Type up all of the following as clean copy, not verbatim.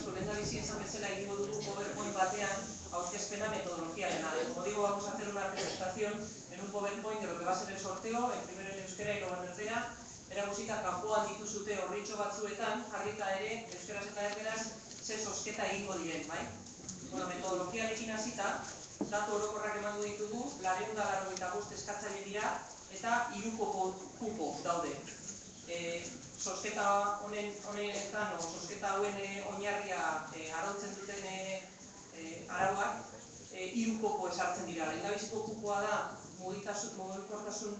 bakizu, lehendabizi esan bezala egingo dugu PowerPoint batean aurkezpena metodologiarena. Como digo, vamos a hacer una presentación en un PowerPoint de lo que va a ser el sorteo, en primero en euskera y luego en erdera. Erakusita kanpoan dituzute horritxo batzuetan, jarrita ere, euskeraz eta erderaz, ze zozketa egingo diren, bai? Bueno, metodologiarekin hasita, datu orokorrak emango ditugu, 485 eskatzaile dira, eta 3 kupo daude. Zozketa honetan, zozketa hauen oinarria arautzen duten arauak, 3 kupo esartzen dira. Lehendabiziko kupoa da, mugikortasun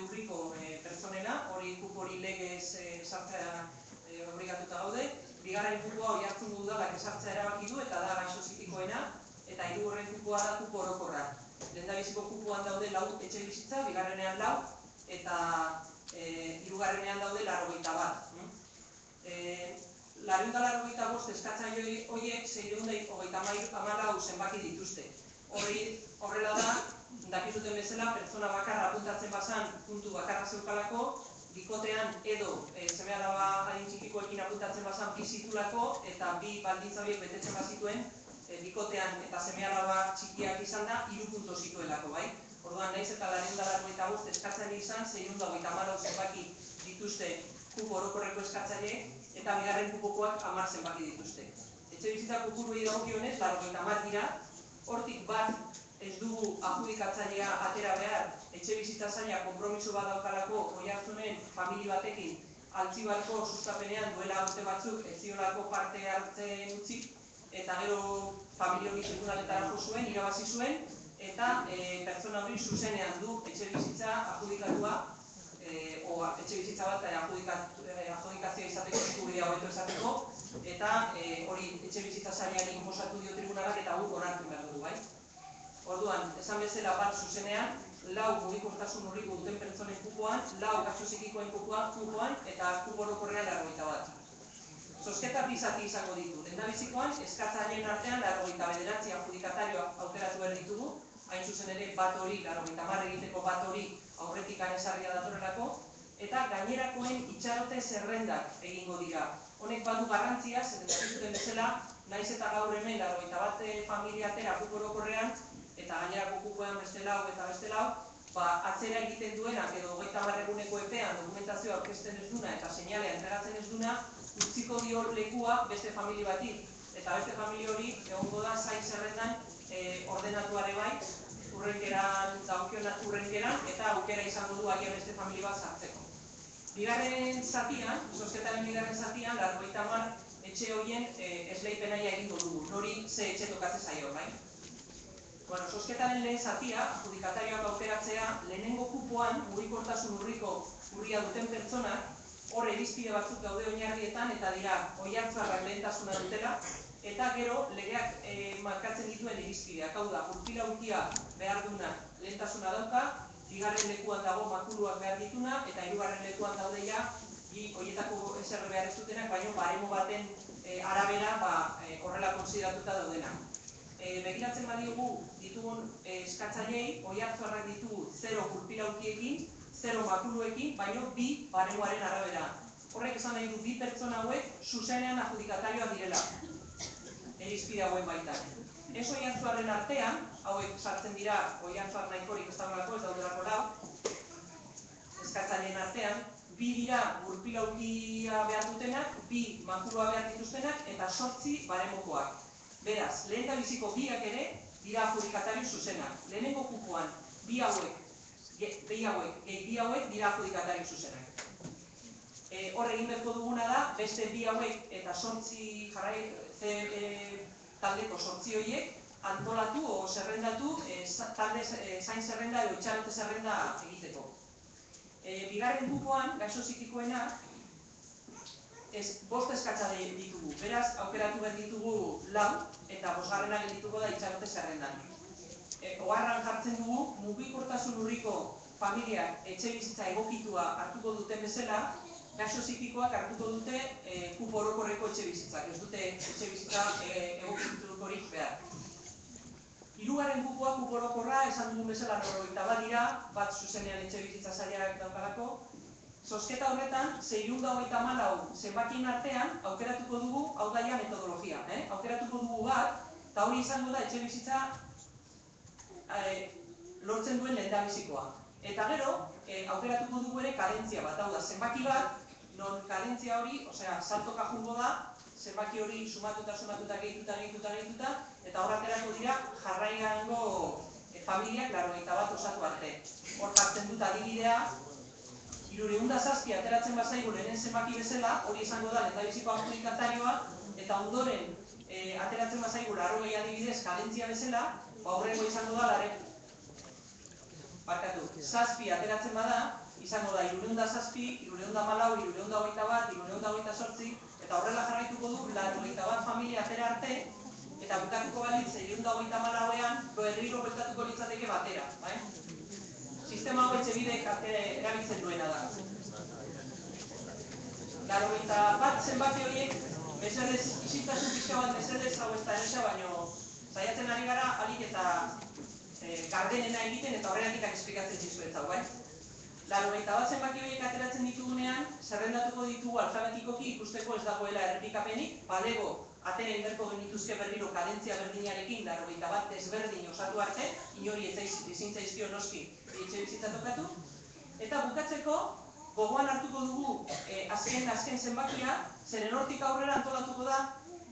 urriko pertsonena, hori kupo hori legez sartzea obligatuta gaude. Bigarren kupoa hori hartzen du udalak esartzea erabaki du eta da gaixo psikikoena, eta hirugarren kupoa da kupo orokorra. Lehendabiziko kupoan daude 4 etxe bizitza, bigarrenean 4, eta hirugarrenean daude 81. 485 eskatzaile horiek 634 zenbaki dituzte. Horrela da, dakizuten bezala, pertsona bakarra apuntatzen bazan puntu bakarra zeukalako, bikotean edo seme-alaba adin txikikoekin apuntatzen bazan bi zitulako, eta bi baldintza horiek betetzen bazituen, bikotean eta seme-alaba txikiak izan da, 3 punto zituelako, bai? Orduan, naiz eta 485 eskatzaile izan, 634 zenbaki dituzte kupo orokorreko eskatzaile, eta bigarren kupokoak 10 zenbaki dituzte. Etxe bizitza kopuruei dagokionez, 80 dira, hortik bat ez dugu adjudikatzailea atera behar, etxe bizitza zaila konpromiso bat daukalako Oiartzunen familia batekin Altzibarko sustapenean duela urte batzuk ez ziolako parte hartzen utzi, eta gero familia hori tribunaletara jo zuen, irabazi zuen, eta pertsona hori zuzenean du etxe bizitza adjudikatua, etxe bizitza bat adjudikazioa izateko eskubidea hobeto esateko, eta hori etxe bizitza zailari inposatu dio tribunalak eta guk onartu behar dugu, bai? Orduan, esan bezala bat zuzenean, 4 mugikortasun urriko duten pertsonen kupoan, 4 gaixo psikikoen kupoan, eta kupo orokorrean 81. Zozketa bi zati izango ditu. Lehendabizikoan, eskatzaileen artean 89 adjudikatarioak aukeratu behar ditugu, hain zuzen ere bat hori, 90 egiteko bat hori aurretik anesarria datorrelako, eta gainerakoen itxarote zerrendak egingo dira. Honek badu garrantzia, zuten bezala, naiz eta gaur hemen 91 familia atera kupo orokorrean, eta gainerako kupoean beste 4 eta beste 4, atzera egiten duenak edo 30 eguneko epean dokumentazioa aurkezten ez duna eta seinalea entregatzen ez duna, utziko dio lekua beste familia bati. Eta beste familia hori egongo da zain zerrendan ordenatuare bai, urrenkeran eta aukera izango du agian beste familia bat sartzeko. Bigarren zatian, zozketaren bigarren zatian, 90 etxe horien esleipenaia egingo dugu, nori ze etxe tokatzen zaio, bai? Bueno, zozketaren lehen zatia, adjudikatarioak aukeratzea, lehenengo kupoan, mugikortasun urria duten pertsonak, hor irizpide batzuk daude oinarrietan, eta dira, Oiartzarrak lehentasuna dutela, eta gero legeak markatzen dituen irizpideak, hau da, urpilaukia behar duna lehentasuna dauka, bigarren lekuan dago makuluak behar dituna, eta hirugarren lekuan daude ja, horietako ezer behar ez dutenak, baina baremo baten arabera horrela konsideratuta daudenak. Begiratzen badiogu ditugun eskatzaileei, Oiartzarrak ditugu 0 urpilaukiekin, 0 makuluekin, baina 2 baremoaren arabera. Horrek esan nahi du 2 pertsona hauek zuzenean adjudikatarioak direla, irizpide hauen baitan. Ez Oiartzarren artean, hauek sartzen dira Oiartzar nahikorik ez daudelako, ez daudelako 4, eskatzaileen artean, 2 dira urpilaukia behar dutenak, 2 makulua behar dituztenak, eta 8 baremokoak. Beraz, lehendabiziko 2ak ere dira adjudikatario zuzenak. Lehenengo kupoan, 2 hauek dira adjudikatario zuzenak. Hor egin beharko duguna da, beste 2 hauek eta 8 taldeko 8 horiek antolatu o zerrendatu zain zerrenda edo itxarote zerrenda egiteko. Bigarren kupoan, gaixo psikikoena, 5 eskatzaile ditugu. Beraz, aukeratu behar ditugu 4, eta 5garrena geldituko da itxarote zerrendan. Oharran jartzen dugu, mugikortasun urriko familiak etxe bizitza egokitua hartuko duten bezala, gaixo psikikoak hartuko dute kupo orokorreko etxe bizitzak, ez dute etxe bizitza egokitukorik behar. Hirugarren kupoa kupo orokorra, esan dugun bezala 90 dira, bat zuzenean etxe bizitza zailak daukalako. Zozketa horretan, 634 zenbakien artean aukeratuko dugu hau daia metodologia. aukeratuko dugu bat, eta hori izango da etxe bizitza lortzen duen lehendabizikoa. Eta gero, aukeratuko dugu ere kadentzia bat, hau da, zenbaki bat, non kadentzia hori, saltoka jungo da, zenbaki hori sumatuta, gehituta, eta horretarako dira jarraiango familiak 81 osatu arte. Hor jartzen dut adibidea, 307 ateratzen bazaigu lehen zenbaki bezala, hori izango da lehendabiziko adjudikatarioa, eta ondoren ateratzen bazaigu 80 adibidez kadentzia bezala, aurrengo izango da 7 ateratzen bada, izango da 307, 314, 321, 328, eta horrela jarraituko du 81 familia atera arte, eta bukatuko balitz 324ean berriro bueltatuko litzateke batera. Sistema hau etxebidek erabiltzen duena da. 81 zenbaki horiek, mesedez, isiltasun pixka bat mesedez, hau ez da eresa, baino saiatzen ari gara, alik eta gardenena egiten eta horregatik esplikatzen dizuet hau, bai? 81 zenbaki horiek ateratzen ditugunean, zerrendatuko ditugu alfabetikoki ikusteko ez dagoela errepikapenik, balego atera inberko genituzke berriro kadentzia berdinarekin, 81 desberdin osatu arte, inori ezin zaizkio noski etxe bizitza tokatu, eta bukatzeko gogoan hartuko dugu azken zenbakia, zeren hortik aurrera antolatuko da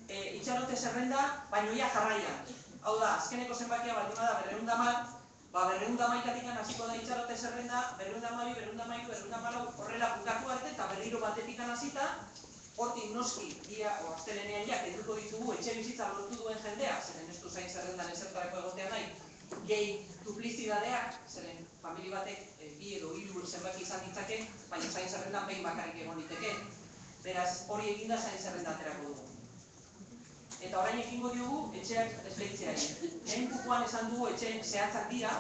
itxarote zerrenda, baino ia jarraian. Hau da, azkeneko zenbakia baldin bada 210, 211 hasiko da itxarote zerrenda, 212, 213, 214 horrela bukatu arte eta berriro batetik hasita, hortik noski, astelenean ja, kenduko ditugu etxe bizitza lortu duen jendea, zeren ez du zain zerrendan ezertarako egotea nahi, gehi duplizidadeak, zeren famili batek 2 edo 3 zenbaki izan ditzake, baina zain zerrendan behin bakarrik egon diteke. Beraz, hori eginda zain zerrenda aterako dugu. Eta orain ekingo diogu etxeak esleitzeari. Lehen kukuan esan dugu etxe zehatzak dira,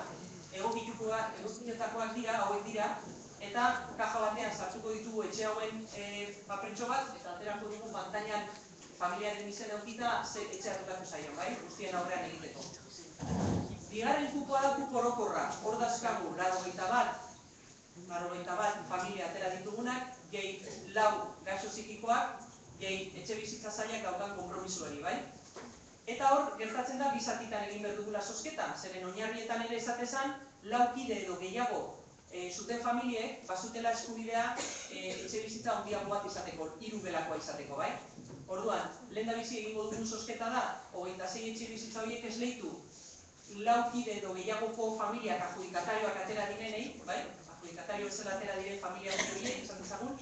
egokitutakoak dira, hauek dira, eta kaja batean sartuko ditugu etxe hauen papertxo bat, eta aterako dugu pantailan familiaren izen eukita ze etxea tokatu zaion, bai? Guztien aurrean egiteko. Bigarren kupoa da kupo orokorra, hor dazkagu 81 familia atera ditugunak, gehi 4 gaixo psikikoak, gehi etxe bizitza zailak daukan konpromisuari, bai? Eta hor, gertatzen da, 2 zatitan egin behar dugula zozketa, zeren oinarrietan ere esatezan, 4 kide edo gehiago zuten familiek, bazutela eskubidea etxe bizitza handiago bat izateko, 3 gelakoa izateko, bai? Orduan, lehendabizi egingo dugun zozketa da, 26 etxe bizitza horiek esleitu, 4 kide edo gehiagoko familiak adjudikatarioak atera direnei, bai? Adjudikatario bezala atera diren familia horiek, izan dezagun,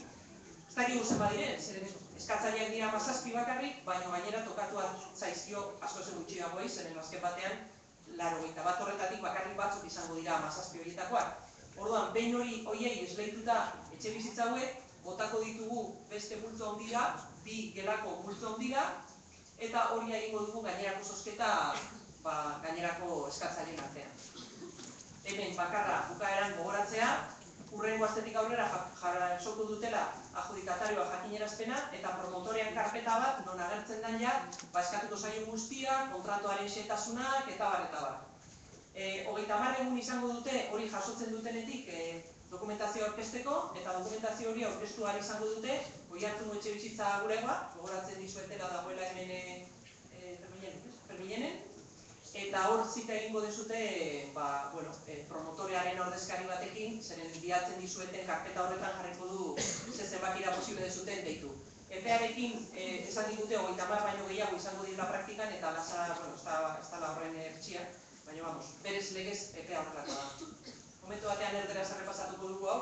ez dakigu zen badiren, zeren eskatzaileak dira 17 bakarrik, baina gainera tokatu zaizkio asko zen gutxiagoei, zeren azken batean 81 horretatik bakarrik batzuk izango dira 17 horietakoak. Orduan, behin horiei esleituta etxe bizitza hauek, botako ditugu beste multzo handira, 2 gelako multzo handira, eta hori egingo dugu gainerako zozketa gainerako eskatzaileen artean. Hemen bakarra bukaeran gogoratzea, hurrengo astetik aurrera jasoko dutela adjudikatarioa jakinerazpena eta promotorean karpeta bat non agertzen den ja, eskatuko zaio guztia, kontratuaren xehetasunak eta bar. 30 egun izango dute hori jasotzen dutenetik dokumentazioa aurkezteko eta dokumentazio hori aurkeztu ahal izango dute Oiartzungo etxe bizitza guregoa, gogoratzen dizuetela dagoela hemen Perminenen, eta hor zita egingo dezute promotorearen ordezkari batekin, zeren bilatzen dizueten karpeta horretan jarriko du zenbakira posible dezuten deitu. Epearekin esan digute 30 baino gehiago izango dira praktikan eta ez da horren ertxia, baina berez legez epea horrelako da. Momentu batean erderaz errepasatuko dugu hau.